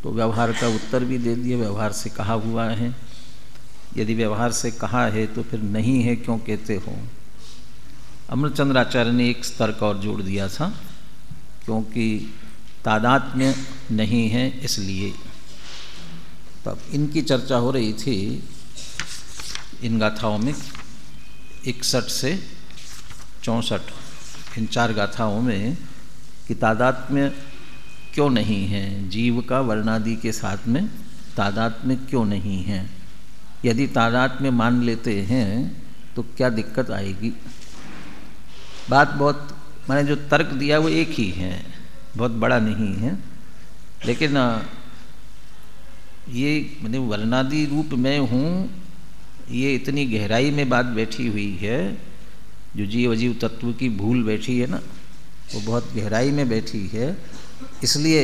तो व्यवहार का उत्तर भी दे दिया, व्यवहार से कहा हुआ है। यदि व्यवहार से कहा है तो फिर नहीं है क्यों कहते हो? अमृतचंद्राचार्य ने एक स्तर का और जोड़ दिया था, क्योंकि तादात्म्य नहीं है इसलिए। तब इनकी चर्चा हो रही थी इन गाथाओं में 61 से 64, इन 4 गाथाओं में कि तादात्म्य क्यों नहीं है, जीव का वर्णादि के साथ में तादात्म्य क्यों नहीं है। यदि तादात्म्य मान लेते हैं तो क्या दिक्कत आएगी। बात बहुत, मैंने जो तर्क दिया वो एक ही है, बहुत बड़ा नहीं है, लेकिन ये मैंने वर्णादि रूप में हूँ, ये इतनी गहराई में बात बैठी हुई है, जो जीव अजीव तत्व की भूल बैठी है ना, वो बहुत गहराई में बैठी है। इसलिए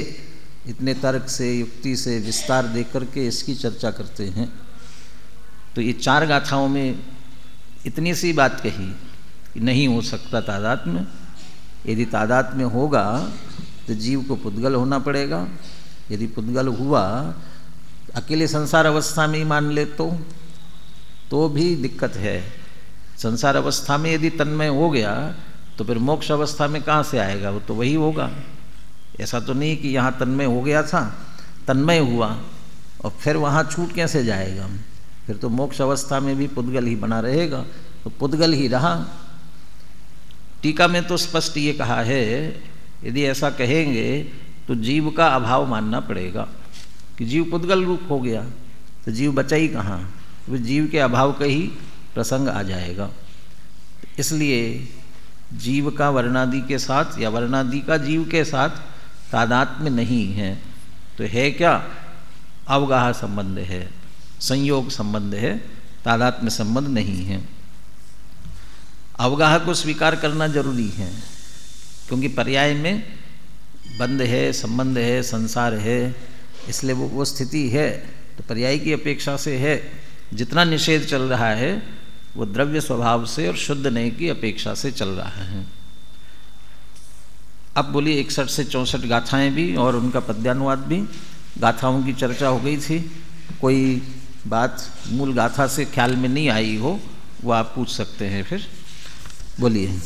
इतने तर्क से, युक्ति से, विस्तार दे करके इसकी चर्चा करते हैं। तो ये 4 गाथाओं में इतनी सी बात कही कि नहीं हो सकता तादात्म्य। यदि तादात्म्य होगा तो जीव को पुद्गल होना पड़ेगा। यदि पुद्गल हुआ, अकेले संसार अवस्था में ही मान ले तो भी दिक्कत है। संसार अवस्था में यदि तन्मय हो गया तो फिर मोक्ष अवस्था में कहाँ से आएगा, वो तो वही होगा। ऐसा तो नहीं कि यहाँ तन्मय हो गया था, तन्मय हुआ और फिर वहाँ छूट कैसे जाएगा, फिर तो मोक्ष अवस्था में भी पुद्गल ही बना रहेगा, तो पुद्गल ही रहा। टीका में तो स्पष्ट ये कहा है, यदि ऐसा कहेंगे तो जीव का अभाव मानना पड़ेगा कि जीव पुद्गल रूप हो गया तो जीव बचा ही कहाँ, वो जीव के अभाव का ही प्रसंग आ जाएगा। इसलिए जीव का वर्णादि के साथ या वर्णादि का जीव के साथ तादात्म्य नहीं है। तो है क्या? अवगाह संबंध है, संयोग संबंध है, तादात्म्य संबंध नहीं है। अवगाह को स्वीकार करना जरूरी है, क्योंकि पर्याय में बंध है, संबंध है, संसार है, इसलिए वो स्थिति है। तो पर्याय की अपेक्षा से है। जितना निषेध चल रहा है वो द्रव्य स्वभाव से और शुद्ध नहीं की अपेक्षा से चल रहा है। अब बोली 61 से 64 गाथाएं भी और उनका पद्यानुवाद भी। गाथाओं की चर्चा हो गई थी, कोई बात मूल गाथा से ख्याल में नहीं आई हो वो आप पूछ सकते हैं फिर। बोलिए।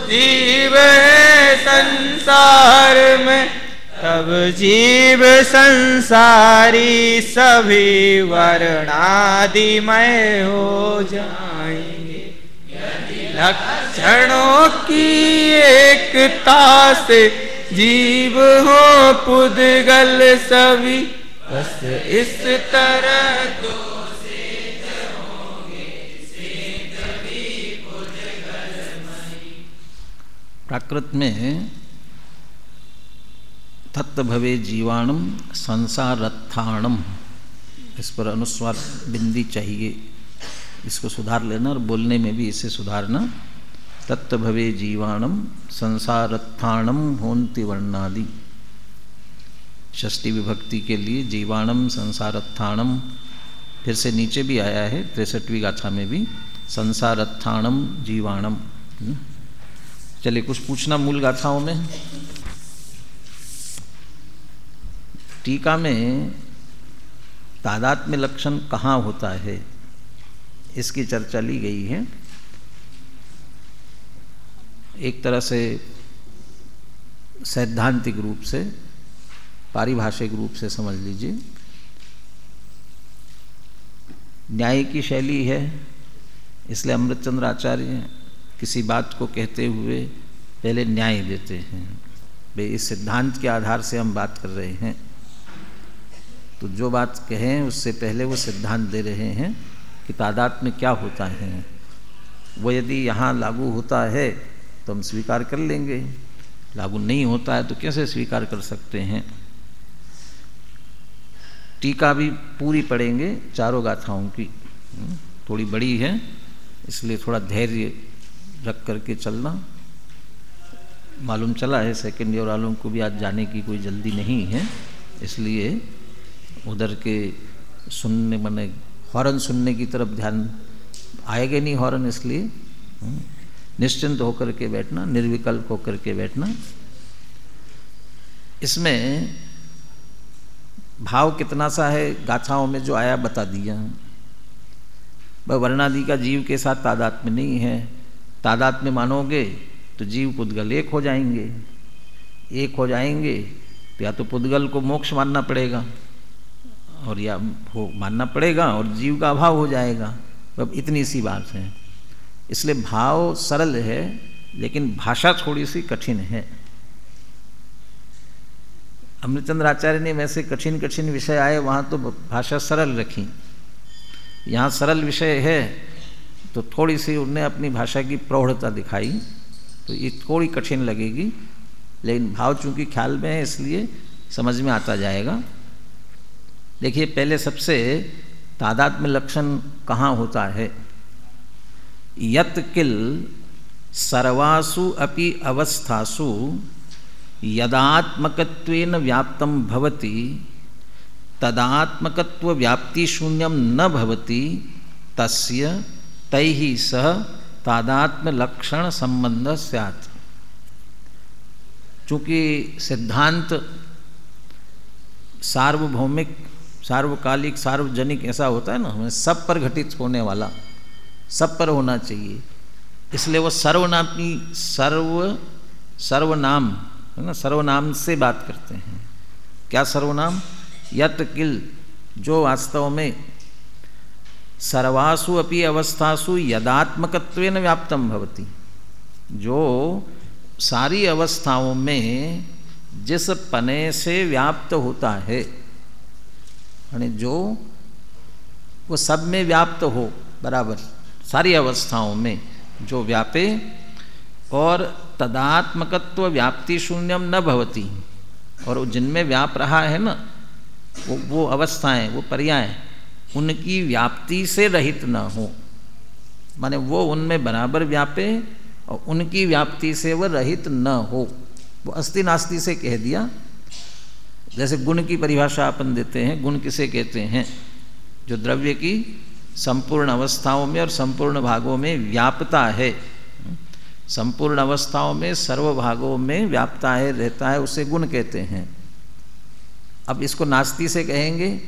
जीव है संसार में, तब जीव संसारी सभी वर्णादिमय हो जाएंगे। लक्षणों की एकता से जीव हो पुद्गल सभी, बस इस तरह तो प्राकृत में तत्भवे जीवाणम संसारत्थाणम, इस पर अनुस्वार बिंदी चाहिए, इसको सुधार लेना और बोलने में भी इसे सुधारना तत्त भवे जीवाणम संसारत्थाणम होन्ति वर्णादि। षष्ठी विभक्ति के लिए जीवाणम संसारत्थाणम, फिर से नीचे भी आया है 63वीं गाथा में भी संसारत्थाणम जीवाणम। चलिए कुछ पूछना मूल गाथाओं में। टीका में तादात्म्य लक्षण कहाँ होता है इसकी चर्चा ली गई है। एक तरह से सैद्धांतिक रूप से, पारिभाषिक रूप से समझ लीजिए। न्याय की शैली है, इसलिए अमृतचंद्र आचार्य किसी बात को कहते हुए पहले न्याय देते हैं। भाई इस सिद्धांत के आधार से हम बात कर रहे हैं, तो जो बात कहें उससे पहले वो सिद्धांत दे रहे हैं कि तादात्म्य क्या होता है। वो यदि यहाँ लागू होता है तो हम स्वीकार कर लेंगे, लागू नहीं होता है तो कैसे स्वीकार कर सकते हैं। टीका भी पूरी पढ़ेंगे चारों गाथाओं की, थोड़ी बड़ी है इसलिए थोड़ा धैर्य रख करके चलना। मालूम चला है सेकेंड ईयर वालों को भी आज जाने की कोई जल्दी नहीं है, इसलिए उधर के सुनने माने हॉर्न सुनने की तरफ ध्यान आएगा नहीं हॉर्न, इसलिए निश्चिंत होकर के बैठना, निर्विकल्प होकर के बैठना। इसमें भाव कितना सा है गाथाओं में जो आया बता दिया। वह वर्णादि का जीव के साथ तादात्म्य नहीं है। तादात्म्य मानोगे तो जीव पुद्गल एक हो जाएंगे, एक हो जाएंगे तो या तो पुद्गल को मोक्ष मानना पड़ेगा और या वो मानना पड़ेगा और जीव का अभाव हो जाएगा। अब इतनी सी बात है। इसलिए भाव सरल है लेकिन भाषा थोड़ी सी कठिन है। अमृतचंद्र आचार्य ने वैसे कठिन कठिन विषय आए वहाँ तो भाषा सरल रखी, यहाँ सरल विषय है तो थोड़ी सी उन्हें अपनी भाषा की प्रौढ़ता दिखाई, तो ये थोड़ी कठिन लगेगी, लेकिन भाव चूंकि ख्याल में है इसलिए समझ में आता जाएगा। देखिए पहले सबसे तादात्म्य लक्षण कहाँ होता है। यत किल सर्वासु अपि अवस्थासु यदात्मकत्वेन व्याप्तं भवति तदात्मकत्व व्याप्ति शून्यम न भवति तस्य तैहि सह तादात्म्य लक्षण संबंध स्यात्। चूँकि सिद्धांत सार्वभौमिक, सार्वकालिक, सार्वजनिक ऐसा होता है ना, हमें सब पर घटित होने वाला, सब पर होना चाहिए, इसलिए वो सर्वनामी सर्वनाम है ना, सर्वनाम से बात करते हैं। क्या सर्वनाम? यत किल, जो वास्तव में सर्वासु अपि अवस्थासु यदात्मकत्वेन व्याप्तम भवति, जो सारी अवस्थाओं में जिस पने से व्याप्त होता है, यानी जो वो सब में व्याप्त हो, बराबर सारी अवस्थाओं में जो व्यापे, और तदात्मकत्व व्याप्ति शून्यम न भवति, और जिनमें व्याप रहा है ना वो अवस्थाएं, वो पर्याय, उनकी व्याप्ति से रहित न हो, माने वो उनमें बराबर व्यापे और उनकी व्याप्ति से वह रहित न हो। वो अस्ति नास्ति से कह दिया। जैसे गुण की परिभाषा अपन देते हैं, गुण किसे कहते हैं? जो द्रव्य की संपूर्ण अवस्थाओं में और संपूर्ण भागों में व्यापता है, संपूर्ण अवस्थाओं में सर्व भागों में व्यापता है, रहता है, उसे गुण कहते हैं। अब इसको नास्ति से कहेंगे,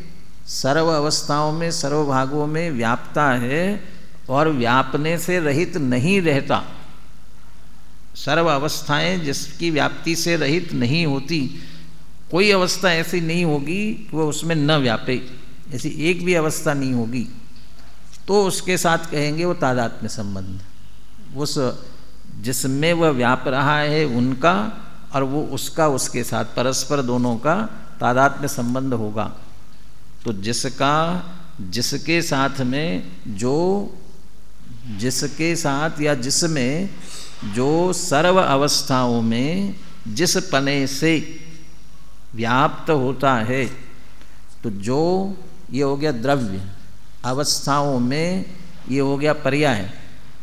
सर्व अवस्थाओं में सर्व भागों में व्यापता है और व्यापने से रहित नहीं रहता। सर्व अवस्थाएं जिसकी व्याप्ति से रहित नहीं होती, कोई अवस्था ऐसी नहीं होगी कि वह उसमें न व्यापे, ऐसी एक भी अवस्था नहीं होगी, तो उसके साथ कहेंगे वो तादात्म्य संबंध। उस जिसमें वह व्याप रहा है उनका और वो उसका, उसके साथ परस्पर दोनों का तादात्म्य संबंध होगा। तो जिसका जिसके साथ में, जो जिसके साथ या जिसमें जो सर्व अवस्थाओं में जिस पने से व्याप्त होता है, तो जो ये हो गया द्रव्य, अवस्थाओं में ये हो गया पर्याय,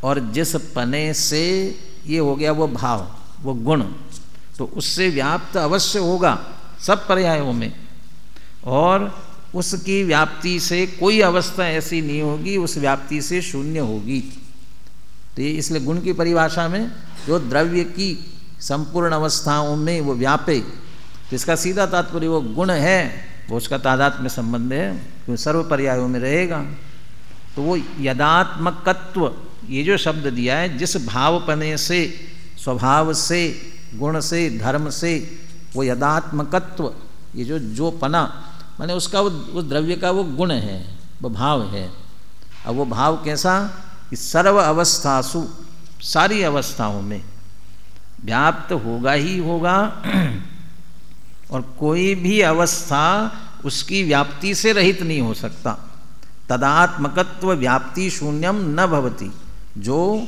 और जिस पने से, ये हो गया वो भाव, वो गुण, तो उससे व्याप्त अवश्य होगा सब पर्यायों में, और उसकी व्याप्ति से कोई अवस्था ऐसी नहीं होगी, उस व्याप्ति से शून्य होगी। तो ये इसलिए गुण की परिभाषा में जो द्रव्य की संपूर्ण अवस्थाओं में वो व्यापे, तो इसका सीधा तात्पर्य वो गुण है, वो उसका तादात्म्य संबंध है, क्योंकि सर्व पर्यायों में रहेगा। तो वो यदात्मकत्व, ये जो शब्द दिया है, जिस भावपने से, स्वभाव से, गुण से, धर्म से, वो यदात्मकत्व, ये जो पना माने उसका वो द्रव्य का वो गुण है, वो भाव है। अब वो भाव कैसा कि सर्व अवस्थासु, सारी अवस्थाओं में व्याप्त होगा ही होगा, और कोई भी अवस्था उसकी व्याप्ति से रहित नहीं हो सकता। तदात्मकत्व व्याप्ति शून्यम न भवति, जो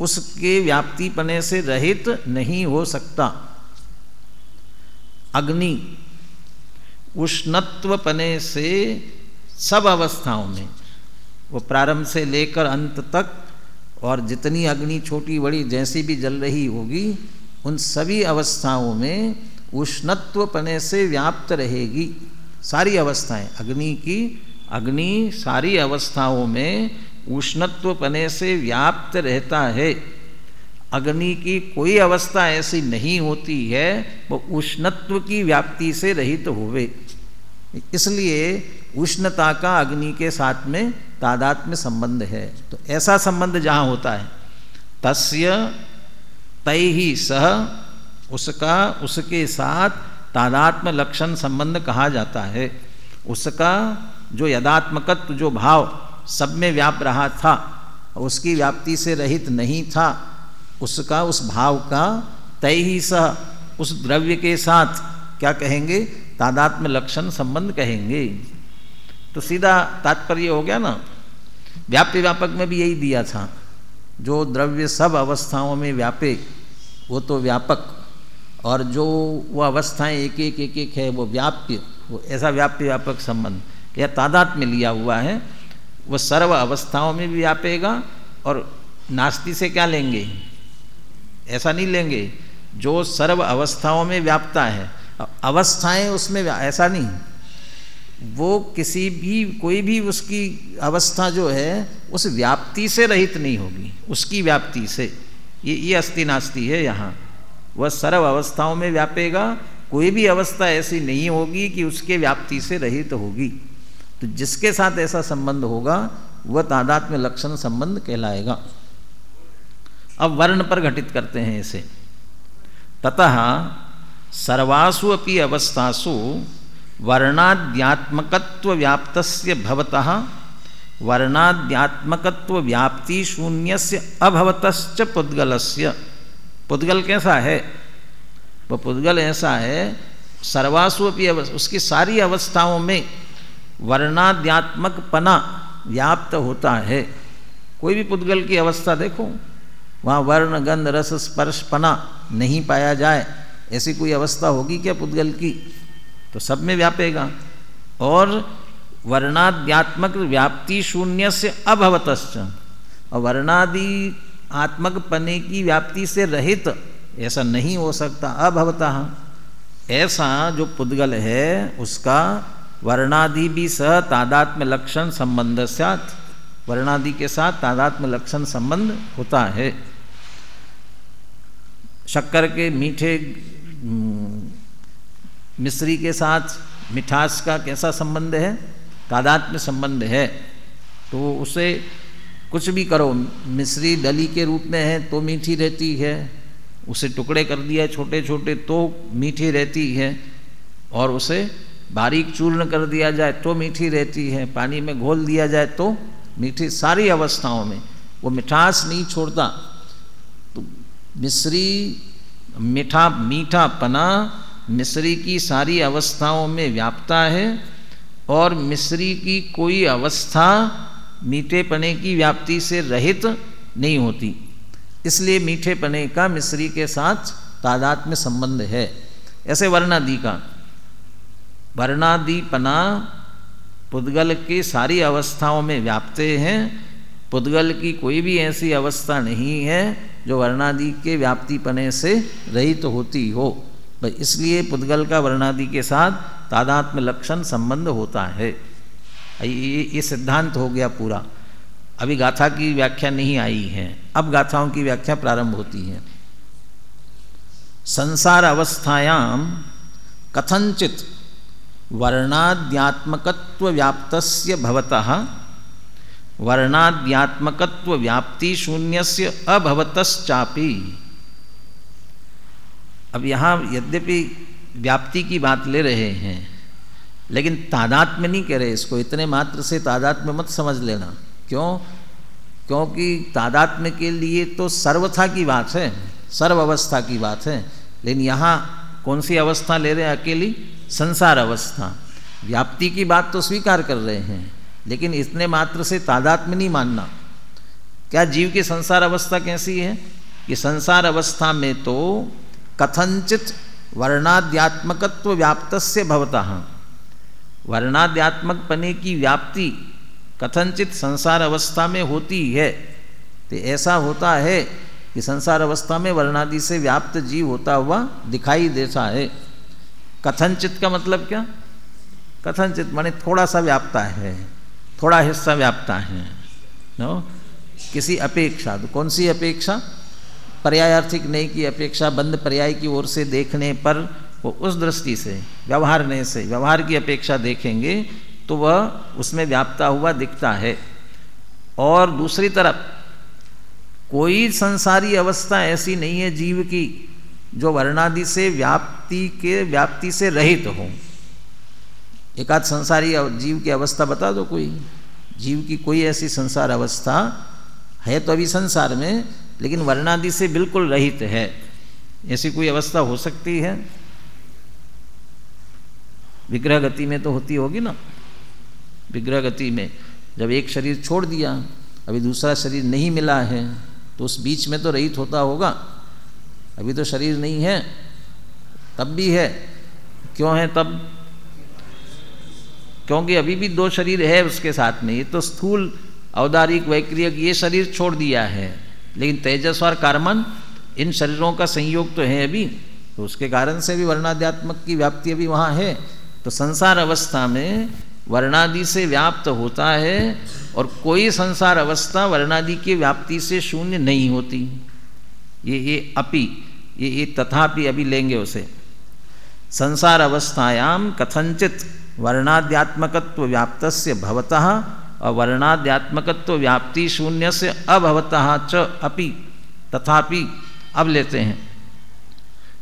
उसके व्याप्तिपने से रहित नहीं हो सकता। अग्नि उष्णत्वपने से सब अवस्थाओं में, वो प्रारंभ से लेकर अंत तक, और जितनी अग्नि छोटी बड़ी जैसी भी जल रही होगी, उन सभी अवस्थाओं में उष्णत्वपने से व्याप्त रहेगी सारी अवस्थाएं। अग्नि सारी अवस्थाओं में उष्णत्वपने से व्याप्त रहता है। अग्नि की कोई अवस्था ऐसी नहीं होती है वो उष्णत्व की व्याप्ति से रहित होवे, इसलिए उष्णता का अग्नि के साथ में तादात्म्य संबंध है। तो ऐसा संबंध जहाँ होता है, तस्य तैहि सह, उसका उसके साथ तादात्म्य लक्षण संबंध कहा जाता है। उसका जो यदात्मकत्व, जो भाव सब में व्याप रहा था, उसकी व्याप्ति से रहित नहीं था, उसका, उस भाव का तैहि सह, उस द्रव्य के साथ क्या कहेंगे, तादात्म्य लक्षण संबंध कहेंगे। तो सीधा तात्पर्य हो गया ना। व्याप्य व्यापक में भी यही दिया था, जो द्रव्य सब अवस्थाओं में व्यापे वो तो व्यापक, और जो वो अवस्थाएं एक एक है वो व्याप्य, वो ऐसा व्याप्य व्यापक संबंध या तादात्म्य लिया हुआ है। वो सर्व अवस्थाओं में भी व्यापेगा, और नास्ति से क्या लेंगे, ऐसा नहीं लेंगे जो सर्व अवस्थाओं में व्यापता है। अवस्थाएं उसमें ऐसा नहीं, वो किसी भी, कोई भी उसकी अवस्था जो है उस व्याप्ति से रहित नहीं होगी, उसकी व्याप्ति से। ये अस्ति नास्ति है यहाँ। वह सर्व अवस्थाओं में व्यापेगा, कोई भी अवस्था ऐसी नहीं होगी कि उसके व्याप्ति से रहित होगी। तो जिसके साथ ऐसा संबंध होगा वह तादात्म्य लक्षण संबंध कहलाएगा। अब वर्ण पर घटित करते हैं इसे। ततः सर्वासु अपि अवस्थासु वर्णाद्यात्मकत्व व्याप्तस्य भवतः वर्णाद्यात्मकत्व व्याप्ति शून्यस्य अभवतश्च पुद्गलस्य। पुद्गल कैसा है, वह पुद्गल ऐसा है, सर्वासु अपि, उसकी सारी अवस्थाओं में वर्णाद्यात्मक पना व्याप्त होता है। कोई भी पुद्गल की अवस्था देखो, वहाँ वर्ण गंध रस स्पर्श पना नहीं पाया जाए, ऐसी कोई अवस्था होगी क्या पुद्गल की? तो सब में व्यापेगा। और वर्णाद्यात्मक व्याप्ति शून्य से अभवतश्च, और वर्णादि आत्मक पने की व्याप्ति से रहित ऐसा नहीं हो सकता। अभवतः, ऐसा जो पुद्गल है उसका वर्णादि भी सह तादात्म्य लक्षण संबंध स्यात्, वर्णादि के साथ तादात्म्य लक्षण संबंध होता है। शक्कर के मीठे मिश्री के साथ मिठास का कैसा संबंध है? तादात्म्य संबंध है। तो उसे कुछ भी करो, मिश्री डली के रूप में है तो मीठी रहती है, उसे टुकड़े कर दिया छोटे छोटे तो मीठी रहती है, और उसे बारीक चूर्ण कर दिया जाए तो मीठी रहती है, पानी में घोल दिया जाए तो मीठी। सारी अवस्थाओं में वो मिठास नहीं छोड़ता। तो मिश्री मीठा पना मिश्री की सारी अवस्थाओं में व्याप्ता है, और मिश्री की कोई अवस्था मीठे पने की व्याप्ति से रहित नहीं होती। इसलिए मीठे पने का मिश्री के साथ तादात्म्य संबंध है। ऐसे वर्णादि का, वर्णादि पना पुद्गल की सारी अवस्थाओं में व्याप्ते हैं, पुद्गल की कोई भी ऐसी अवस्था नहीं है जो वर्णादि के व्याप्तिपने से रहित होती हो। इसलिए पुद्गल का वर्णादि के साथ तादात्म्य लक्षण संबंध होता है। ये सिद्धांत हो गया पूरा। अभी गाथा की व्याख्या नहीं आई है, अब गाथाओं की व्याख्या प्रारंभ होती है। संसार अवस्थायाम कथंचित वर्णाद्यात्मकत्व व्याप्तस्य भवतः वर्णाद्यात्मकत्व व्याप्ति शून्यस्य अभवतश्चापि। अब यहाँ यद्यपि व्याप्ति की बात ले रहे हैं, लेकिन तादात्म्य नहीं कह रहे इसको। इतने मात्र से तादात्म्य मत समझ लेना। क्यों? क्योंकि तादात्म्य के लिए तो सर्वथा की बात है, सर्व अवस्था की बात है। लेकिन यहाँ कौन सी अवस्था ले रहे हैं? अकेली संसार अवस्था। व्याप्ति की बात तो स्वीकार कर रहे हैं, लेकिन इतने मात्र से तादात्म्य नहीं मानना। क्या जीव की संसार अवस्था कैसी है? कि संसार अवस्था में तो कथंचित वर्णाद्यात्मकत्व व्याप्तस्य भवतः, वर्णाद्यात्मक पने की व्याप्ति कथंचित संसार अवस्था में होती है। तो ऐसा होता है कि संसार अवस्था में वर्णादि से व्याप्त जीव होता हुआ दिखाई देता है। कथंचित का मतलब क्या? कथंचित माने थोड़ा सा व्याप्ता है, थोड़ा हिस्सा व्याप्ता है नो, किसी अपेक्षा। तो कौन सी अपेक्षा? पर्यायार्थिक नहीं की अपेक्षा, बंद पर्याय की ओर से देखने पर वो उस दृष्टि से व्यवहारने से व्यवहार की अपेक्षा देखेंगे तो वह उसमें व्याप्ता हुआ दिखता है। और दूसरी तरफ कोई संसारी अवस्था ऐसी नहीं है जीव की जो वर्णादि से व्याप्ति से रहित हो। एकाध संसारी जीव की अवस्था बता दो। कोई जीव की कोई ऐसी संसार अवस्था है तो अभी संसार में, लेकिन वर्णादि से बिल्कुल रहित है, ऐसी कोई अवस्था हो सकती है? विग्रह गति में तो होती होगी ना। विग्रह गति में जब एक शरीर छोड़ दिया, अभी दूसरा शरीर नहीं मिला है, तो उस बीच में तो रहित होता होगा। अभी तो शरीर नहीं है, तब भी है। क्यों है तब? क्योंकि अभी भी दो शरीर है उसके साथ में। ये तो स्थूल औदारिक वैक्रियक ये शरीर छोड़ दिया है, लेकिन तेजस और कार्बन इन शरीरों का संयोग तो है अभी, तो उसके कारण से भी वर्णाद्यात्मक की व्याप्ति अभी वहाँ है। तो संसार अवस्था में वर्णादि से व्याप्त होता है, और कोई संसार अवस्था वर्णादि की व्याप्ति से शून्य नहीं होती। ये अपि, ये तथापि अभी लेंगे उसे। संसार अवस्थायाम कथंचित वर्णाद्यात्मकत्व व्याप्तस्य भवतः और वर्णाद्यात्मकत्व व्याप्ति शून्य से अभवतः च अपि तथापि। अब लेते हैं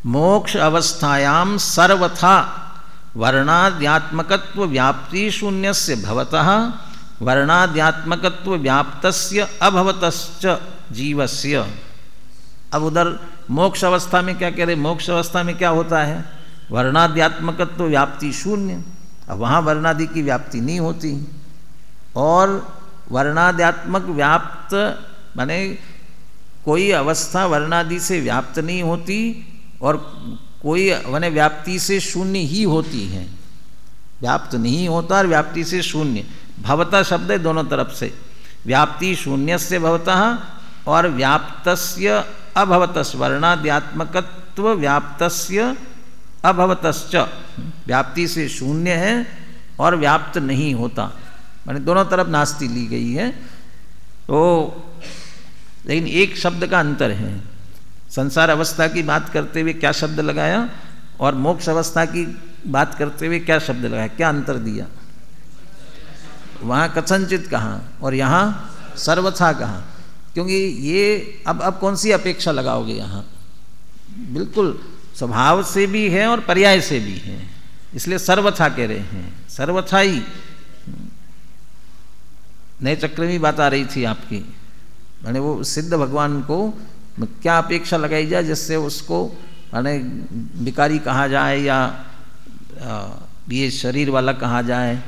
मोक्ष अवस्थायाम सर्वथा वर्णाद्यात्मकत्व व्याप्ति शून्य से भवतः वर्णाद्यात्मकत्व व्याप्तस्य अभवतश्च जीवस्य। अब उधर मोक्ष अवस्था में क्या कह रहे? मोक्ष अवस्था में क्या होता है? वर्णाद्यात्मकत्व व्याप्ति शून्य। अब वहाँ वर्णादि की व्याप्ति नहीं होती, और वर्णाद्यात्मक व्याप्त माने कोई अवस्था वर्णादि से व्याप्त नहीं होती, और कोई माने व्याप्ति से शून्य ही होती है। व्याप्त नहीं होता और व्याप्ति से शून्य। भवता शब्द है दोनों तरफ से। व्याप्ति शून्य से भवतः और व्याप्तस्य अभवतस्, वर्णाद्यात्मकत्व व्याप्तस्य अभवतश्च। व्याप्ति से शून्य है और व्याप्त नहीं होता, माने दोनों तरफ नास्ति ली गई है। तो लेकिन एक शब्द का अंतर है। संसार अवस्था की बात करते हुए क्या शब्द लगाया, और मोक्ष अवस्था की बात करते हुए क्या शब्द लगाया? क्या अंतर दिया? वहाँ कथंचित कहाँ और यहाँ सर्वथा कहाँ? क्योंकि ये अब कौन सी अपेक्षा लगाओगे? यहाँ बिल्कुल स्वभाव से भी है और पर्याय से भी है, इसलिए सर्वथा कह रहे हैं। सर्वथा ही नए चक्र में बात आ रही थी आपकी, माने वो सिद्ध भगवान को क्या अपेक्षा लगाई जाए जिससे उसको माने विकारी कहा जाए या ये शरीर वाला कहा जाए,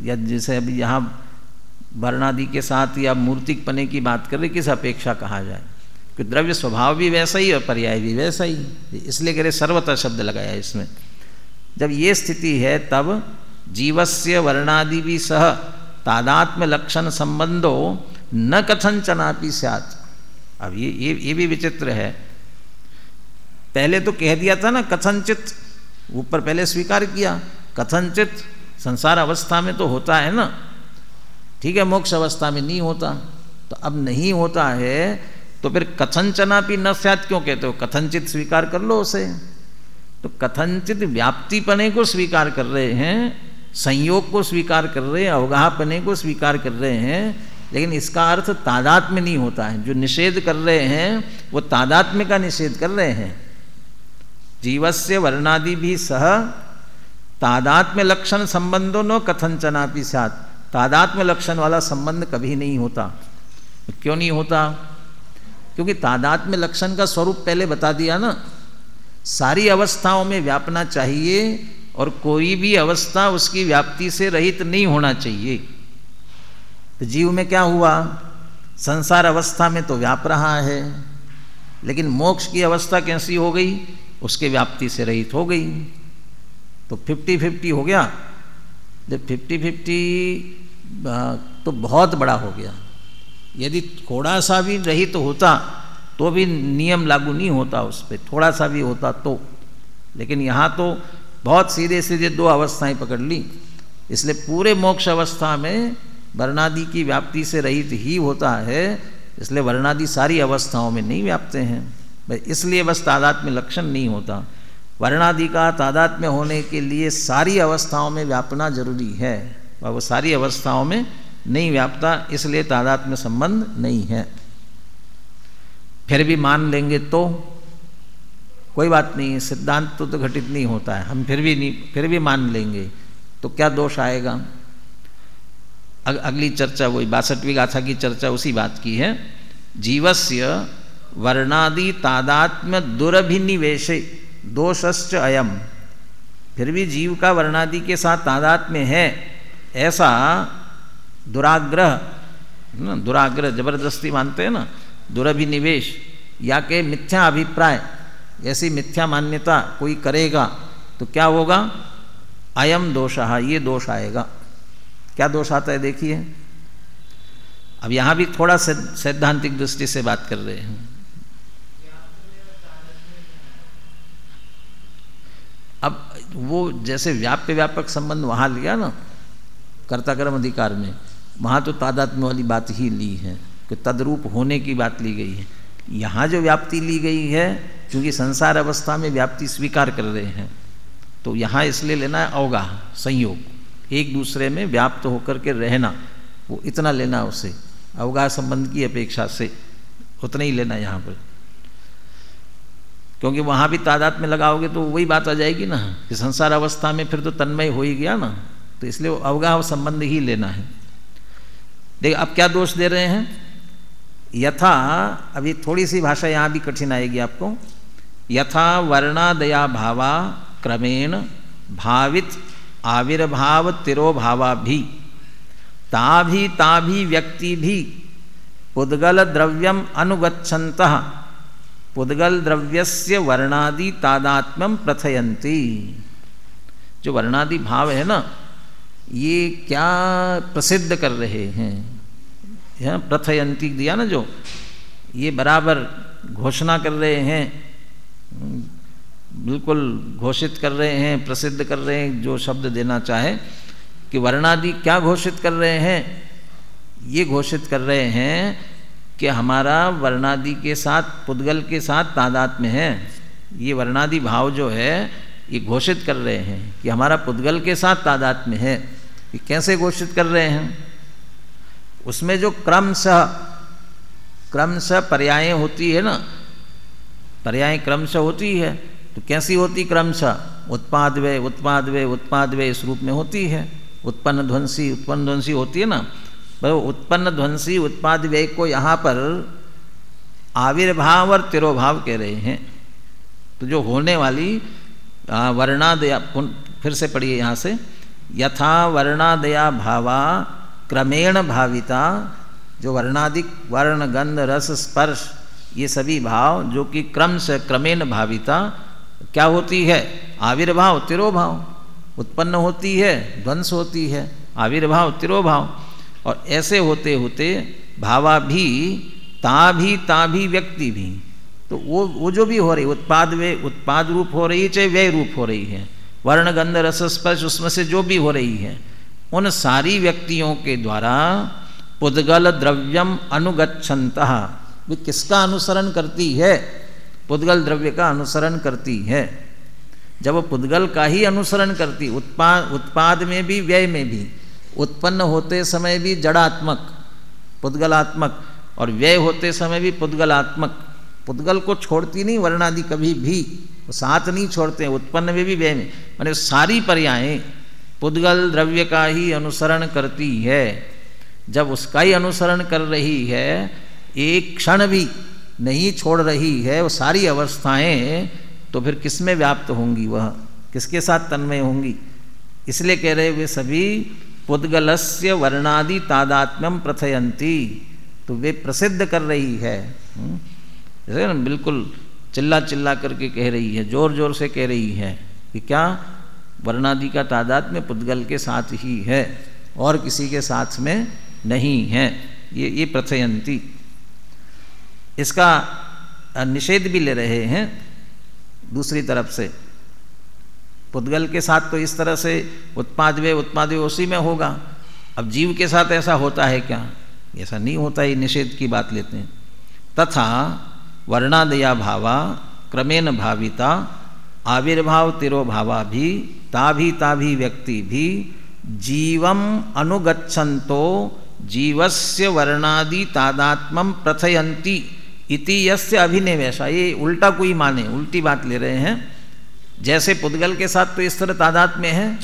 या जैसे अभी यहाँ वर्णादि के साथ या मूर्तिक पने की बात कर रहे, किस अपेक्षा कहा जाए? कि द्रव्य स्वभाव भी वैसा ही और पर्याय भी वैसा ही, इसलिए कह रहे सर्वथा शब्द लगाया इसमें। जब ये स्थिति है तब जीवस्य वर्णादि भी सह तादात्म्य लक्षण संबंधो न कथंचनापि स्यात्। अब ये भी विचित्र है। पहले तो कह दिया था ना कथंचित, ऊपर पहले स्वीकार किया, कथंचित संसार अवस्था में तो होता है ना, ठीक है, मोक्ष अवस्था में नहीं होता। तो अब नहीं होता है तो फिर कथंचनापि न स्यात् क्यों कहते हो? कथंचित स्वीकार कर लो उसे। तो कथंचित व्याप्तिपने को स्वीकार कर रहे हैं, संयोग को स्वीकार कर रहे हैं, अवगाहपने को स्वीकार कर रहे हैं, लेकिन इसका अर्थ तादात्म्य नहीं होता है। जो निषेध कर रहे हैं वो तादात्म्य का निषेध कर रहे हैं। जीवस्य वर्णादि भी सह तादात्म्य लक्षण संबंधो न कथंचनापि स्यात्। तादात्म्य लक्षण वाला संबंध कभी नहीं होता। क्यों नहीं होता? क्योंकि तादात्म्य लक्षण का स्वरूप पहले बता दिया ना, सारी अवस्थाओं में व्यापना चाहिए और कोई भी अवस्था उसकी व्याप्ति से रहित नहीं होना चाहिए। तो जीव में क्या हुआ? संसार अवस्था में तो व्याप रहा है, लेकिन मोक्ष की अवस्था कैसी हो गई? उसके व्याप्ति से रहित हो गई। तो 50-50 हो गया। जब 50-50 तो बहुत बड़ा हो गया। यदि थोड़ा सा भी रहित होता तो भी नियम लागू नहीं होता उस पर, थोड़ा सा भी होता तो। लेकिन यहाँ तो बहुत सीधे सीधे दो अवस्थाएं पकड़ ली। इसलिए पूरे मोक्ष अवस्था में वर्णादि की व्याप्ति से रहित ही होता है, इसलिए वर्णादि सारी अवस्थाओं में नहीं व्याप्ते हैं। इसलिए बस तादात्म्य लक्षण नहीं होता। वर्णादि का तादात्म्य होने के लिए सारी अवस्थाओं में व्यापना जरूरी है, और वो सारी अवस्थाओं में नहीं व्यापता, इसलिए तादात्म्य संबंध नहीं है। फिर भी मान लेंगे तो कोई बात नहीं, सिद्धांत तो घटित नहीं होता है, हम फिर भी मान लेंगे तो क्या दोष आएगा? अगली चर्चा वही 62वीं गाथा की चर्चा उसी बात की है। जीवस्य वर्णादि तादात्म्य दुरभिनिवेशे दोषश्च अयम। फिर भी जीव का वर्णादि के साथ तादात्म्य है, ऐसा दुराग्रह, दुराग्रह जबरदस्ती मानते हैं ना, दुरभिनिवेश या के मिथ्या अभिप्राय, ऐसी मिथ्या मान्यता कोई करेगा तो क्या होगा? अयम दोषः, ये दोष आएगा। क्या दोष आता है देखिए। अब यहाँ भी थोड़ा सैद्धांतिक दृष्टि से बात कर रहे हैं। अब वो जैसे व्याप्य व्यापक संबंध वहाँ लिया ना कर्ता कर्म अधिकार में, वहाँ तो तादात्म्य वाली बात ही ली है कि तद्रूप होने की बात ली गई है। यहाँ जो व्याप्ति ली गई है, क्योंकि संसार अवस्था में व्याप्ति स्वीकार कर रहे हैं, तो यहाँ इसलिए लेना है अवगाह, संयोग, एक दूसरे में व्याप्त होकर के रहना, वो इतना लेना उसे, अवगाह संबंध की अपेक्षा से उतना ही लेना यहाँ पर। क्योंकि वहाँ भी तादाद में लगाओगे तो वही बात आ जाएगी ना कि संसार अवस्था में फिर तो तन्मय हो ही गया ना, तो इसलिए अवगाह संबंध ही लेना है। देखिए अब क्या दोष दे रहे हैं? यथा, अभी थोड़ी सी भाषा यहाँ भी कठिन आएगी आपको। यथा वर्णादया भावा क्रमेण भावित आविर्भाव तिरोभावा भी ताभी व्यक्ति भी पुद्गल द्रव्यम अनुगच्छन्तः पुद्गल द्रव्यस्य वर्णादि तादात्म्यम प्रथयन्ति। जो वर्णादि भाव है ना, ये क्या प्रसिद्ध कर रहे हैं, यह प्रथयन्ति दिया ना, जो ये बराबर घोषणा कर रहे हैं, बिल्कुल घोषित कर रहे हैं, प्रसिद्ध कर रहे हैं, जो शब्द देना चाहे कि वर्णादि क्या घोषित कर रहे हैं? ये घोषित कर रहे हैं कि हमारा वर्णादि के साथ पुद्गल के साथ तादात्म्य है। ये वर्णादि भाव जो है ये घोषित कर रहे हैं कि हमारा पुद्गल के साथ तादात्म्य है। ये कैसे घोषित कर रहे हैं? उसमें जो क्रमशः पर्याय होती है ना, पर्याय क्रमशः होती है, तो कैसी होती? क्रमशः उत्पादव्यय उत्पादव्यय उत्पादव्यय इस रूप में होती है। उत्पन्न ध्वंसी होती है ना, उत्पन्न ध्वंसी उत्पाद व्यय को यहाँ पर आविर्भाव और तिरोभाव कह रहे हैं। तो जो होने वाली वर्णादया, फिर से पढ़िए यहाँ से, यथा वर्णादया भावा क्रमेण भाविता, जो वर्णादिक वर्ण गंध रस स्पर्श ये सभी भाव जो कि क्रम से क्रमेण भाविता क्या होती है? आविर्भाव तिरोभाव, उत्पन्न होती है, ध्वंस होती है, आविर्भाव तिरोभाव। और ऐसे होते होते भावा भी ता भी व्यक्ति भी, तो वो जो भी हो रही उत्पाद रूप हो रही है चाहे व्यय रूप हो रही है, वर्ण गंध रस स्पर्श उसमें से जो भी हो रही है, उन सारी व्यक्तियों के द्वारा पुद्गल द्रव्यम अनुगच्छन्तः, वे किसका अनुसरण करती है? पुद्गल द्रव्य का अनुसरण करती है। जब वो पुद्गल का ही अनुसरण करती, उत्पाद में भी व्यय में भी, उत्पन्न होते समय भी जड़ात्मक पुद्गलात्मक और व्यय होते समय भी पुद्गलात्मक, पुद्गल को छोड़ती नहीं वर्णादि कभी भी, वो साथ नहीं छोड़ते हैं, उत्पन्न में भी व्यय में, माने सारी पर्यायें पुद्गल द्रव्य का ही अनुसरण करती है। जब उसका ही अनुसरण कर रही है, एक क्षण भी नहीं छोड़ रही है वो सारी अवस्थाएं, तो फिर किस में व्याप्त होंगी, वह किसके साथ तन्मय होंगी? इसलिए कह रहे वे सभी पुद्गलस्य वर्णादि तादात्म्यम प्रथयंती, तो वे प्रसिद्ध कर रही है, जैसे ना बिल्कुल चिल्ला चिल्ला करके कह रही है, जोर जोर से कह रही है कि क्या वर्णादि का तादात्म्य पुद्गल के साथ ही है और किसी के साथ में नहीं है। ये प्रथयंती, इसका निषेध भी ले रहे हैं दूसरी तरफ से। पुद्गल के साथ तो इस तरह से उत्पाद वे उसी में होगा, अब जीव के साथ ऐसा होता है क्या? ऐसा नहीं होता, ये निषेध की बात लेते हैं। तथा वर्णादया भावा क्रमेण भाविता आविर्भाव तिरोभावा भी ताभी व्यक्ति भी जीवम अनुगच्छन्तो जीवस्य वर्णादि तादात्म्यम प्रथयन्ति इति यस्य अभिनिवेशा। ये उल्टा कोई माने, उल्टी बात ले रहे हैं। जैसे पुद्गल के साथ तो इस तरह तादात्म्य है,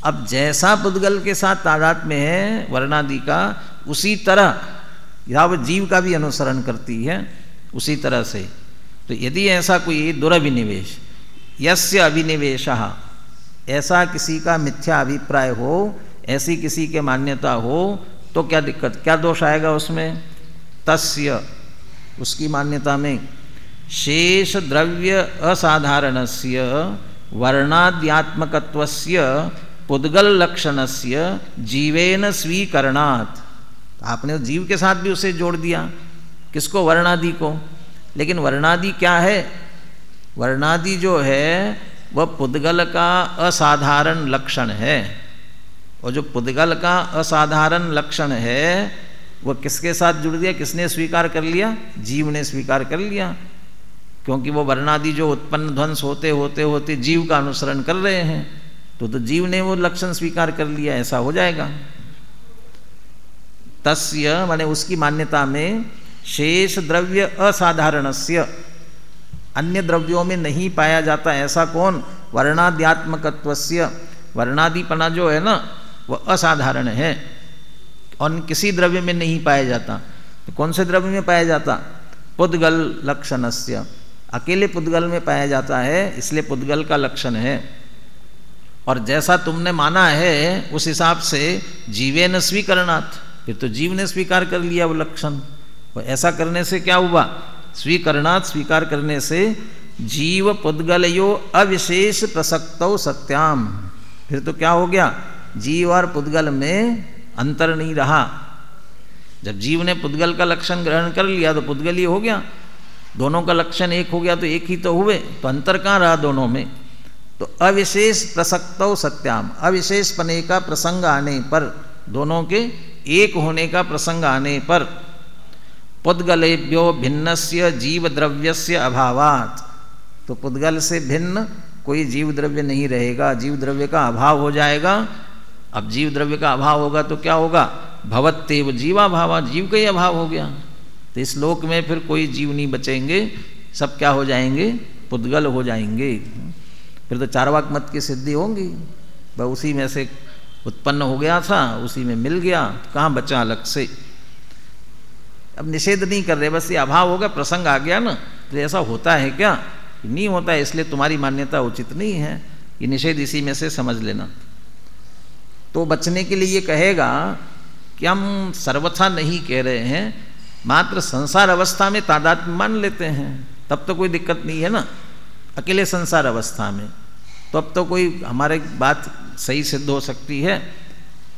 अब जैसा पुद्गल के साथ तादात्म्य है वर्णादि का, उसी तरह यह जीव का भी अनुसरण करती है उसी तरह से। तो यदि ऐसा कोई दुरभिनिवेश, यस्य अभिनिवेशः, ऐसा किसी का मिथ्या अभिप्राय हो, ऐसी किसी के मान्यता हो, तो क्या दिक्कत, क्या दोष आएगा उसमें? तस्य, उसकी मान्यता में शेष द्रव्य असाधारणस्य वर्णाद्यात्मकत्वस्य पुद्गल लक्षणस्य जीवेन स्वीकरणात्। आपने जीव के साथ भी उसे जोड़ दिया, किसको? वर्णादि को। लेकिन वर्णादि क्या है? वर्णादि जो है वह पुद्गल का असाधारण लक्षण है, और जो पुद्गल का असाधारण लक्षण है वह किसके साथ जुड़ गया? किसने स्वीकार कर लिया? जीव ने स्वीकार कर लिया, क्योंकि वो वर्णादि जो उत्पन्न ध्वंस होते होते होते जीव का अनुसरण कर रहे हैं, तो जीव ने वो लक्षण स्वीकार कर लिया, ऐसा हो जाएगा। तस्य माने उसकी मान्यता में शेष द्रव्य असाधारणस्य, अन्य द्रव्यों में नहीं पाया जाता ऐसा कौन? वर्णाद्यात्मकत्वस्य, वर्णादिपना जो है ना वह असाधारण है और किसी द्रव्य में नहीं पाया जाता। तो कौन से द्रव्य में पाया जाता? पुद्गल लक्षणस्य, अकेले पुद्गल में पाया जाता है, इसलिए पुद्गल का लक्षण है। और जैसा तुमने माना है उस हिसाब से जीवेन स्वीकरणात्, फिर तो जीव ने स्वीकार कर लिया वो लक्षण। तो ऐसा करने से क्या हुआ? स्वीकरणात्, स्वीकार करने से जीव पुद्गलयो अविशेष प्रसक्तौ सत्याम, फिर तो क्या हो गया? जीव और पुद्गल में अंतर नहीं रहा। जब जीव ने पुद्गल का लक्षण ग्रहण कर लिया तो पुद्गल ही हो गया, दोनों का लक्षण एक हो गया तो एक ही तो हुए, तो अंतर कहाँ रहा दोनों में? तो अविशेष प्रसक्तौ सत्याम, अविशेष पने का प्रसंग आने पर, दोनों के एक होने का प्रसंग आने पर, पुद्गलेभ्यो भिन्नस्य जीव द्रव्यस्य अभावात्, तो पुद्गल से भिन्न कोई जीव द्रव्य नहीं रहेगा, जीव द्रव्य का अभाव हो जाएगा। अब जीव द्रव्य का अभाव होगा तो क्या होगा? भवत्येव जीवाभावा, जीव का ही अभाव हो गया। तो इस लोक में फिर कोई जीव नहीं बचेंगे, सब क्या हो जाएंगे? पुद्गल हो जाएंगे। फिर तो चारवाक मत की सिद्धि होंगी, वह उसी में से उत्पन्न हो गया था, उसी में मिल गया, कहाँ बचा अलग से। अब निषेध नहीं कर रहे, बस ये अभाव होगा, प्रसंग आ गया ना, तो ऐसा होता है क्या? नहीं होता है, इसलिए तुम्हारी मान्यता उचित नहीं है। ये निषेध इसी में से समझ लेना। तो बचने के लिए ये कहेगा कि हम सर्वथा नहीं कह रहे हैं, मात्र संसार अवस्था में तादात्म्य मान लेते हैं, तब तो कोई दिक्कत नहीं है ना। अकेले संसार अवस्था में तो अब तो कोई हमारे बात सही सिद्ध हो सकती है,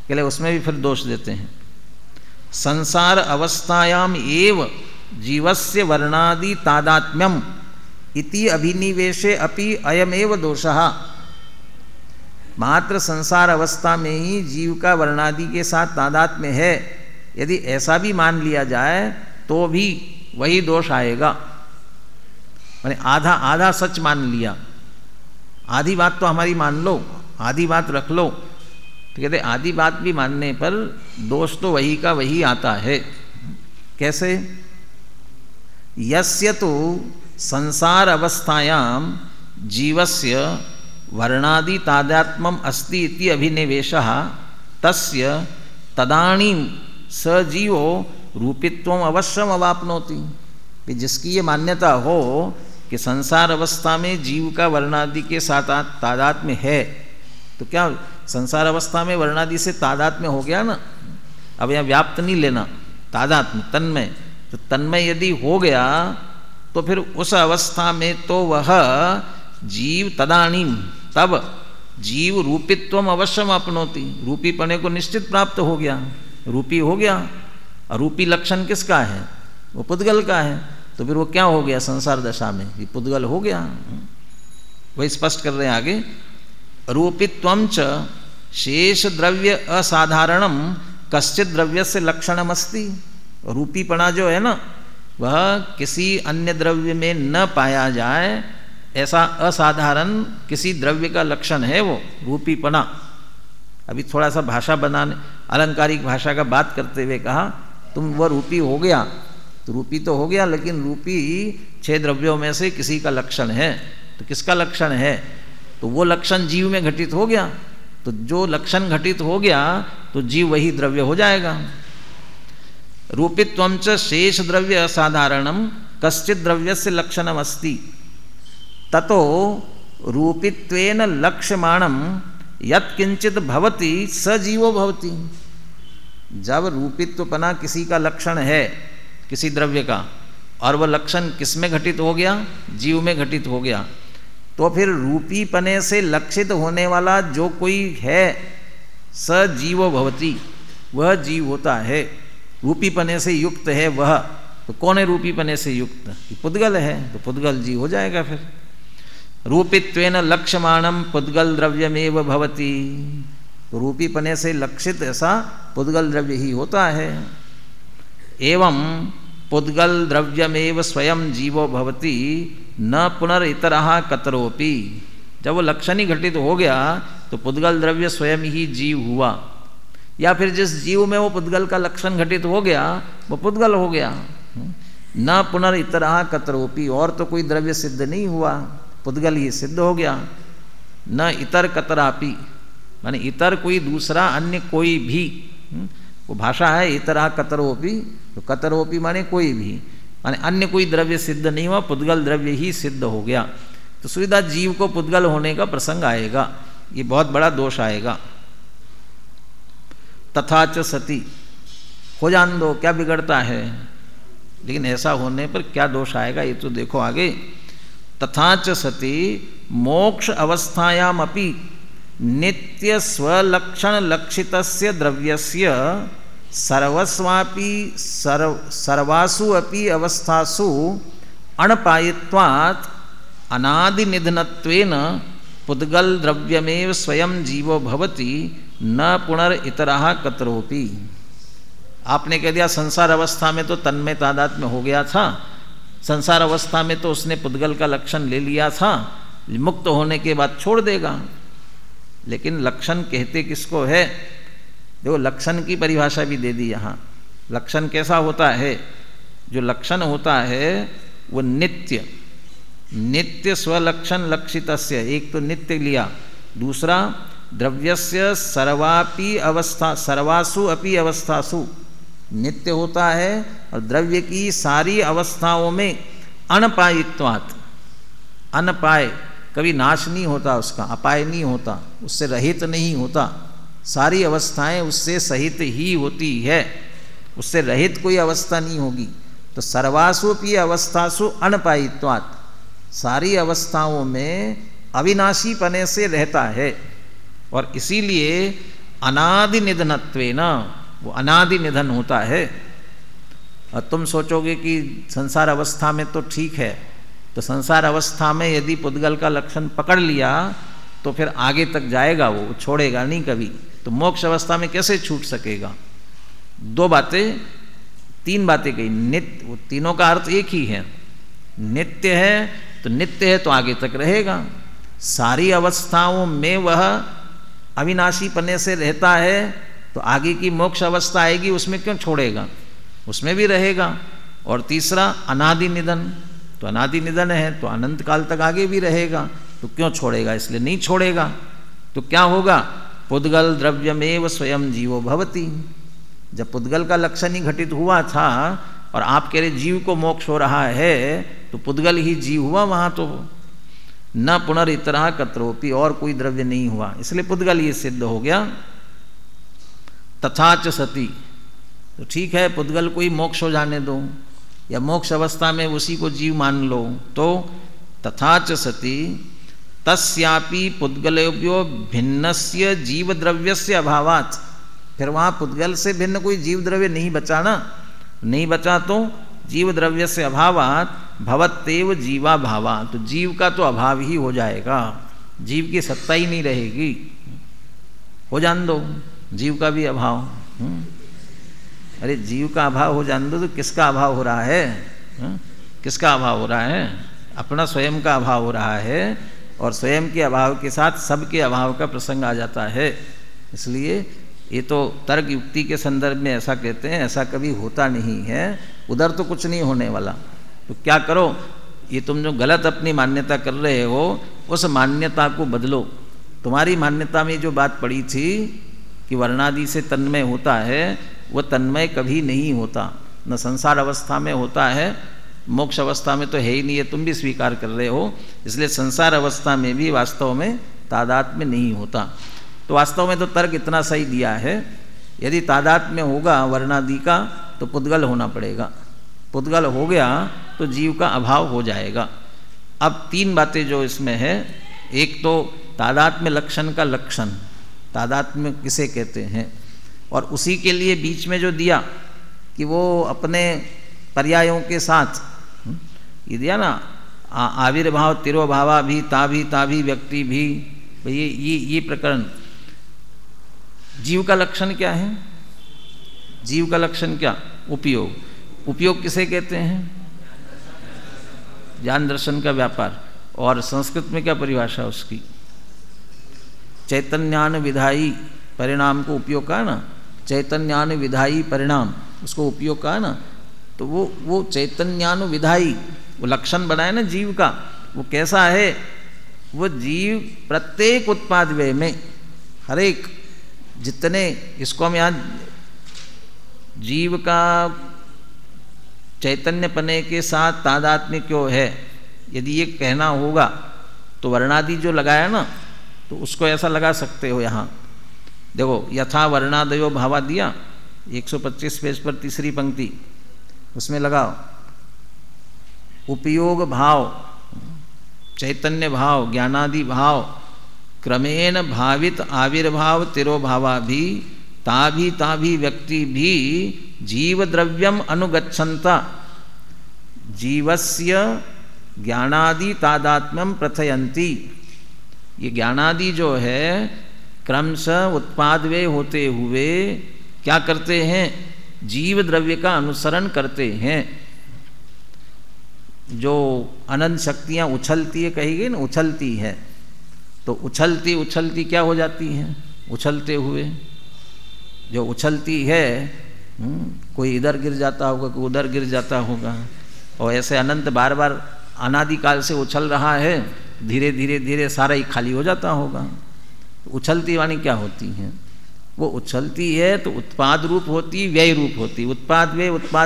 अकेले उसमें भी फिर दोष देते हैं। संसार अवस्थायाम एव जीवस्य वर्णादि तादात्म्यम इति अभिनिवेशे अपि अयमेव दोषः। मात्र संसार अवस्था में ही जीव का वर्णादि के साथ तादात्म्य है, यदि ऐसा भी मान लिया जाए तो भी वही दोष आएगा। मैंने आधा आधा सच मान लिया, आधी बात तो हमारी मान लो, आधी बात रख लो, तो कहते आधी बात भी मानने पर दोष तो वही का वही आता है। कैसे? यस्य तो संसार अवस्थायाम जीवस्य वर्णादि तादात्म्यम अस्ति इति अभिनिवेशः तस्य तदानीं स जीवो रूपित्वम अवश्यम अवाप्नोति। कि जिसकी ये मान्यता हो कि संसार अवस्था में जीव का वर्णादि के साथ तादात्म्य है, तो क्या संसार अवस्था में वर्णादि से तादात्म्य हो गया ना। अब यहाँ व्याप्त नहीं लेना, तादात्म्य तन्मय, तो तन्मय यदि हो गया तो फिर उस अवस्था में तो वह जीव तदानीम, तब जीव रूपित्वम अवश्यम अपनोति, रूपी पने को निश्चित प्राप्त हो गया, रूपी हो गया। और रूपी लक्षण किसका है? वो पुद्गल का है। तो फिर वो क्या हो गया संसार दशा में? ये पुद्गल हो गया। वही स्पष्ट कर रहे हैं आगे, रूपित्वम च शेष द्रव्य असाधारणम कश्चित द्रव्य से लक्षणम अस्ति। रूपीपना जो है ना, वह किसी अन्य द्रव्य में न पाया जाए, ऐसा असाधारण किसी द्रव्य का लक्षण है वो रूपीपना। अभी थोड़ा सा भाषा बनाने, अलंकारिक भाषा का बात करते हुए कहा तुम वह रूपी हो गया, तो रूपी तो हो गया, लेकिन रूपी 6 द्रव्यों में से किसी का लक्षण है। तो किसका लक्षण है? तो वो लक्षण जीव में घटित हो गया। तो जो लक्षण घटित हो गया तो जीव वही द्रव्य हो जाएगा। रूपित्वम च शेष द्रव्य असाधारणम कश्चित द्रव्य से लक्षणम अस्ति ततो रूपित्वेन लक्ष्यमाणम यत्किंचित भवति स जीवो भवति। जब रूपित्वपना किसी का लक्षण है, किसी द्रव्य का, और वह लक्षण किस में घटित हो गया? जीव में घटित हो गया, तो फिर रूपीपने से लक्षित होने वाला जो कोई है स जीवो भवति, वह जीव होता है। रूपीपने से युक्त है वह, तो कौन है रूपीपने से युक्त? पुद्गल है, तो पुद्गल जीव हो जाएगा। फिर रूपित्वेन लक्ष्यमाणम पुद्गल द्रव्यमेव भवति, तो रूपीपने से लक्षित ऐसा पुद्गल द्रव्य ही होता है। एवं पुद्गल द्रव्यमेव स्वयं जीवो भवति न पुनरितरः कतरोपि। जब वो लक्षण ही घटित हो गया तो पुद्गल द्रव्य स्वयं ही जीव हुआ, या फिर जिस जीव में वो पुद्गल का लक्षण घटित हो गया वो पुद्गल हो गया। न पुनरितरः कतरोपि, और तो कोई द्रव्य सिद्ध नहीं हुआ, पुद्गल ही सिद्ध हो गया। न इतर कतरापि, माने इतर कोई दूसरा अन्य कोई भी, वो भाषा है इतरा कतरोपि, तो कतरोपि माने कोई भी, माने अन्य कोई द्रव्य सिद्ध नहीं हुआ, पुद्गल द्रव्य ही सिद्ध हो गया। तो सुविधा जीव को पुद्गल होने का प्रसंग आएगा, ये बहुत बड़ा दोष आएगा। तथा च सती, हो जान दो, क्या बिगड़ता है, लेकिन ऐसा होने पर क्या दोष आएगा ये तो देखो आगे। तथा च सती मोक्ष अवस्थायाम अपि नित्य स्वलक्षण लक्षितस्य द्रव्यस्य सर्वस्वापि सर्वासु अपि अवस्थासु अणपायित्वात् अनादि निधनत्वेन पुद्गल द्रव्यमेव स्वयं जीवो भवति न पुनरितरः कतरोपि। आपने कह दिया संसार अवस्था में तो तन्मय तादात्म्य हो गया था, संसार अवस्था में तो उसने पुद्गल का लक्षण ले लिया था, मुक्त होने के बाद छोड़ देगा। लेकिन लक्षण कहते किसको है? देखो लक्षण की परिभाषा भी दे दी यहाँ। लक्षण कैसा होता है? जो लक्षण होता है वो नित्य, नित्य स्वलक्षण लक्षितस्य, एक तो नित्य लिया, दूसरा द्रव्यस्य सर्वापि अवस्था सर्वासु अपि अवस्थासु, नित्य होता है और द्रव्य की सारी अवस्थाओं में अनपायित्वात्, अनपाय कभी नाश नहीं होता उसका, अपाय नहीं होता, उससे रहित नहीं होता, सारी अवस्थाएं उससे सहित ही होती है, उससे रहित कोई अवस्था नहीं होगी। तो सर्वासु अपि अवस्थासु अनपायित्वात्, सारी अवस्थाओं में अविनाशी पने से रहता है, और इसीलिए अनादि निधनत्वेन, वो अनादि निधन होता है। और तुम सोचोगे कि संसार अवस्था में तो ठीक है, तो संसार अवस्था में यदि पुद्गल का लक्षण पकड़ लिया तो फिर आगे तक जाएगा, वो छोड़ेगा नहीं कभी। तो मोक्ष अवस्था में कैसे छूट सकेगा? दो बातें, तीन बातें कही। नित्य, वो तीनों का अर्थ एक ही है। नित्य है तो नित्य है तो आगे तक रहेगा, सारी अवस्थाओं में वह अविनाशी पने से रहता है, तो आगे की मोक्ष अवस्था आएगी उसमें क्यों छोड़ेगा, उसमें भी रहेगा। और तीसरा अनादि निधन, तो अनादि निधन है तो अनंत काल तक आगे भी रहेगा, तो क्यों छोड़ेगा, इसलिए नहीं छोड़ेगा। तो क्या होगा? पुद्गल द्रव्यमेव स्वयं जीवो भवति। जब पुद्गल का लक्षण ही घटित हुआ था और आप कह रहे जीव को मोक्ष हो रहा है, तो पुद्गल ही जीव हुआ वहाँ, तो न पुनरितरा कत्रोपि, और कोई द्रव्य नहीं हुआ, इसलिए पुद्गल ये सिद्ध हो गया। तथाच सती, तो ठीक है पुद्गल को ही मोक्ष हो जाने दो, या मोक्ष अवस्था में उसी को जीव मान लो। तो तथाच सती तस्यापि पुद्गलेभ्यो भिन्नस्य जीव द्रव्यस्य अभावात्, फिर वहाँ पुद्गल से भिन्न कोई जीव द्रव्य नहीं बचा ना, नहीं बचा तो जीव द्रव्य से अभावात् भवत्येव जीवा भावा, तो जीव का तो अभाव ही हो जाएगा, जीव की सत्ता ही नहीं रहेगी। हो जान दो जीव का भी अभाव। अरे जीव का अभाव हो जान दो तो किसका अभाव हो रहा है? किसका अभाव हो रहा है? अपना स्वयं का अभाव हो रहा है, और स्वयं के अभाव के साथ सबके अभाव का प्रसंग आ जाता है। इसलिए ये तो तर्क युक्ति के संदर्भ में ऐसा कहते हैं, ऐसा कभी होता नहीं है, उधर तो कुछ नहीं होने वाला। तो क्या करो, ये तुम जो गलत अपनी मान्यता कर रहे हो उस मान्यता को बदलो। तुम्हारी मान्यता में जो बात पड़ी थी कि वर्णादि से तन्मय होता है, वह तन्मय कभी नहीं होता, न संसार अवस्था में होता है, मोक्ष अवस्था में तो है ही नहीं है, तुम भी स्वीकार कर रहे हो। इसलिए संसार अवस्था में भी वास्तव में तादात्म्य नहीं होता। तो वास्तव में तो तर्क इतना सही दिया है, यदि तादात्म्य होगा वर्णादि का तो पुद्गल होना पड़ेगा, पुद्गल हो गया तो जीव का अभाव हो जाएगा। अब तीन बातें जो इसमें है, एक तो तादात्म्य लक्षण का लक्षण, तादात्म्य किसे कहते हैं, और उसी के लिए बीच में जो दिया कि वो अपने पर्यायों के साथ ये दिया ना, आविर्भाव तिरोभावा भी ताभी व्यक्ति भी, ये प्रकरण। जीव का लक्षण क्या है? जीव का लक्षण क्या? उपयोग। उपयोग किसे कहते हैं? ज्ञान दर्शन का व्यापार। और संस्कृत में क्या परिभाषा उसकी? चैतन्यान विधायी परिणाम को उपयोग कहा ना, चैतन्यान विधायी परिणाम, उसको उपयोग कहा ना। तो वो चैतन्यान विधायी, वो लक्षण बनाया ना जीव का, वो कैसा है? वो जीव प्रत्येक उत्पाद व्यय में, हर एक जितने, इसको हम यहाँ जीव का चैतन्य पने के साथ तादात्म्य क्यों है, यदि ये कहना होगा तो वर्णादि जो लगाया ना, तो उसको ऐसा लगा सकते हो। यहाँ देखो, यथा वर्णादयो भावा दिया 125 पेज पर तीसरी पंक्ति, उसमें लगाओ उपयोग भाव, चैतन्य भाव, ज्ञानादि भाव, क्रमेण भावित आविर्भाव तिरोभावा भी ताभी व्यक्ति भी जीव द्रव्यम अनुगच्छन्ता जीवस्य ज्ञानादि तादात्म्यम प्रथयन्ति। ये ज्ञानादि जो है क्रमशः उत्पादव्यय होते हुए क्या करते हैं? जीव द्रव्य का अनुसरण करते हैं। जो अनंत शक्तियाँ उछलती है, कही गई ना, उछलती है, तो उछलती उछलती क्या हो जाती हैं? उछलते हुए जो उछलती है, कोई इधर गिर जाता होगा, कोई उधर गिर जाता होगा, और ऐसे अनंत बार बार अनादिकाल से उछल रहा है, धीरे धीरे धीरे सारा ही खाली हो जाता होगा। तो उछलती वाणी क्या होती हैं? वो उछलती है तो उत्पाद रूप होती, व्यय रूप होती। उत्पाद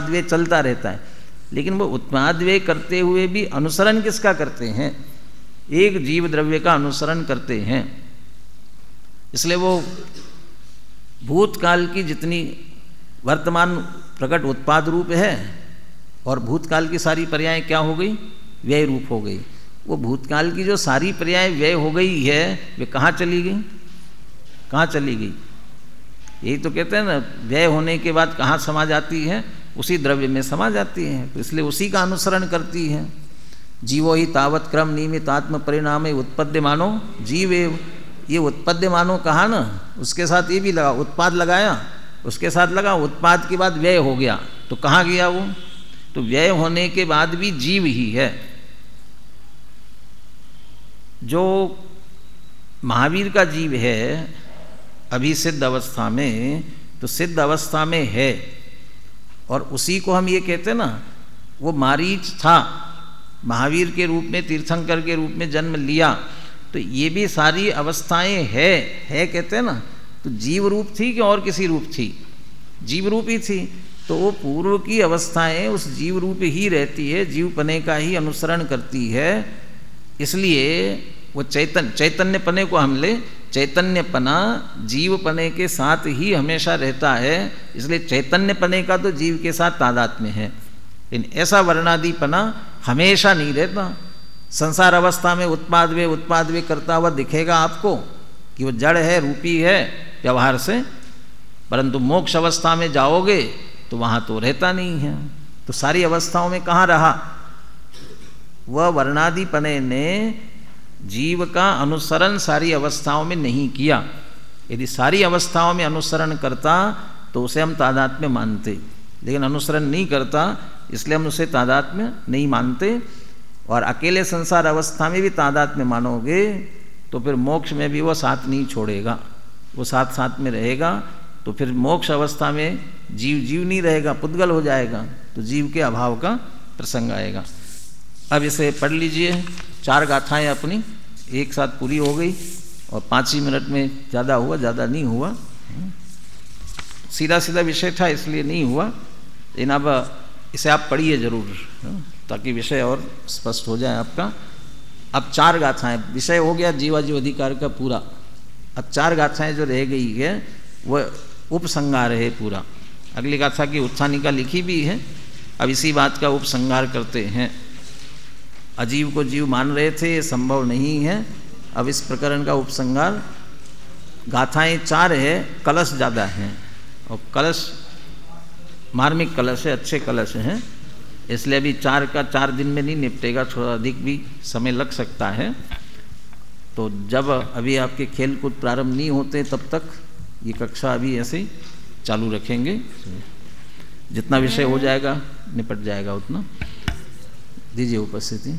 व्यय चलता रहता है, लेकिन वो उत्पाद व्यय करते हुए भी अनुसरण किसका करते हैं? एक जीव द्रव्य का अनुसरण करते हैं। इसलिए वो भूतकाल की जितनी वर्तमान प्रकट उत्पाद रूप है, और भूतकाल की सारी पर्याय क्या हो गई? व्यय रूप हो गई। वो भूतकाल की जो सारी पर्याय व्यय हो गई है, वे कहाँ चली गई? कहाँ चली गई? यही तो कहते हैं ना, व्यय होने के बाद कहाँ समा जाती है? उसी द्रव्य में समा जाती है, तो इसलिए उसी का अनुसरण करती है। जीवो ही तावत क्रम नियमित आत्म परिणाम उत्पद्यमानो जीव एव। ये उत्पद्यमानो कहा ना, उसके साथ ये भी लगा, उत्पाद लगाया, उसके साथ लगा उत्पाद के बाद व्यय हो गया, तो कहाँ गया वो? तो व्यय होने के बाद भी जीव ही है। जो महावीर का जीव है अभी सिद्ध अवस्था में, तो सिद्ध अवस्था में है, और उसी को हम ये कहते हैं ना, वो मारीच था, महावीर के रूप में, तीर्थंकर के रूप में जन्म लिया, तो ये भी सारी अवस्थाएं है कहते हैं ना। तो जीव रूप थी कि और किसी रूप थी? जीव रूप ही थी। तो वो पूर्व की अवस्थाएं उस जीव रूप ही रहती है, जीवपने का ही अनुसरण करती है। इसलिए वो चैतन्य पने को हम ले, चैतन्यपना जीवपने के साथ ही हमेशा रहता है, इसलिए चैतन्यपने का तो जीव के साथ तादात्म्य है। लेकिन ऐसा वर्णादिपना हमेशा नहीं रहता। संसार अवस्था में उत्पाद वे करता हुआ दिखेगा आपको कि वो जड़ है, रूपी है व्यवहार से, परंतु मोक्ष अवस्था में जाओगे तो वहाँ तो रहता नहीं है। तो सारी अवस्थाओं में कहाँ रहा? वह वर्णादिपने ने जीव का अनुसरण सारी अवस्थाओं में नहीं किया। यदि सारी अवस्थाओं में अनुसरण करता तो उसे हम तादात्म्य मानते, लेकिन अनुसरण नहीं करता, इसलिए हम उसे तादात्म्य नहीं मानते। और अकेले संसार अवस्था में भी तादात्म्य मानोगे तो फिर मोक्ष में भी वो साथ नहीं छोड़ेगा, वो साथ साथ में रहेगा। तो फिर मोक्ष अवस्था में जीव नहीं रहेगा, पुद्गल हो जाएगा, तो जीव के अभाव का प्रसंग आएगा। अब इसे पढ़ लीजिए। 4 गाथाएं अपनी एक साथ पूरी हो गई, और 5 ही मिनट में ज़्यादा हुआ, ज़्यादा नहीं हुआ, सीधा सीधा विषय था इसलिए नहीं हुआ। लेकिन अब इसे आप पढ़िए जरूर, ताकि विषय और स्पष्ट हो जाए आपका। अब 4 गाथाएं, विषय हो गया जीवाजीव अधिकार का पूरा। अब 4 गाथाएं जो रह गई है वह उपसंहार है पूरा। अगली गाथा की उत्थानिका लिखी भी है। अब इसी बात का उपसंहार करते हैं। अजीव को जीव मान रहे थे, ये संभव नहीं है। अब इस प्रकरण का उपसंहार, गाथाएं 4 है, कलश ज़्यादा हैं, और कलश मार्मिक कलश है, अच्छे कलश हैं, इसलिए अभी 4 का 4 दिन में नहीं निपटेगा, थोड़ा अधिक भी समय लग सकता है। तो जब अभी आपके खेल कूद प्रारंभ नहीं होते तब तक ये कक्षा अभी ऐसे ही चालू रखेंगे। जितना विषय हो जाएगा निपट जाएगा उतना। दीजिए उपस्थिति।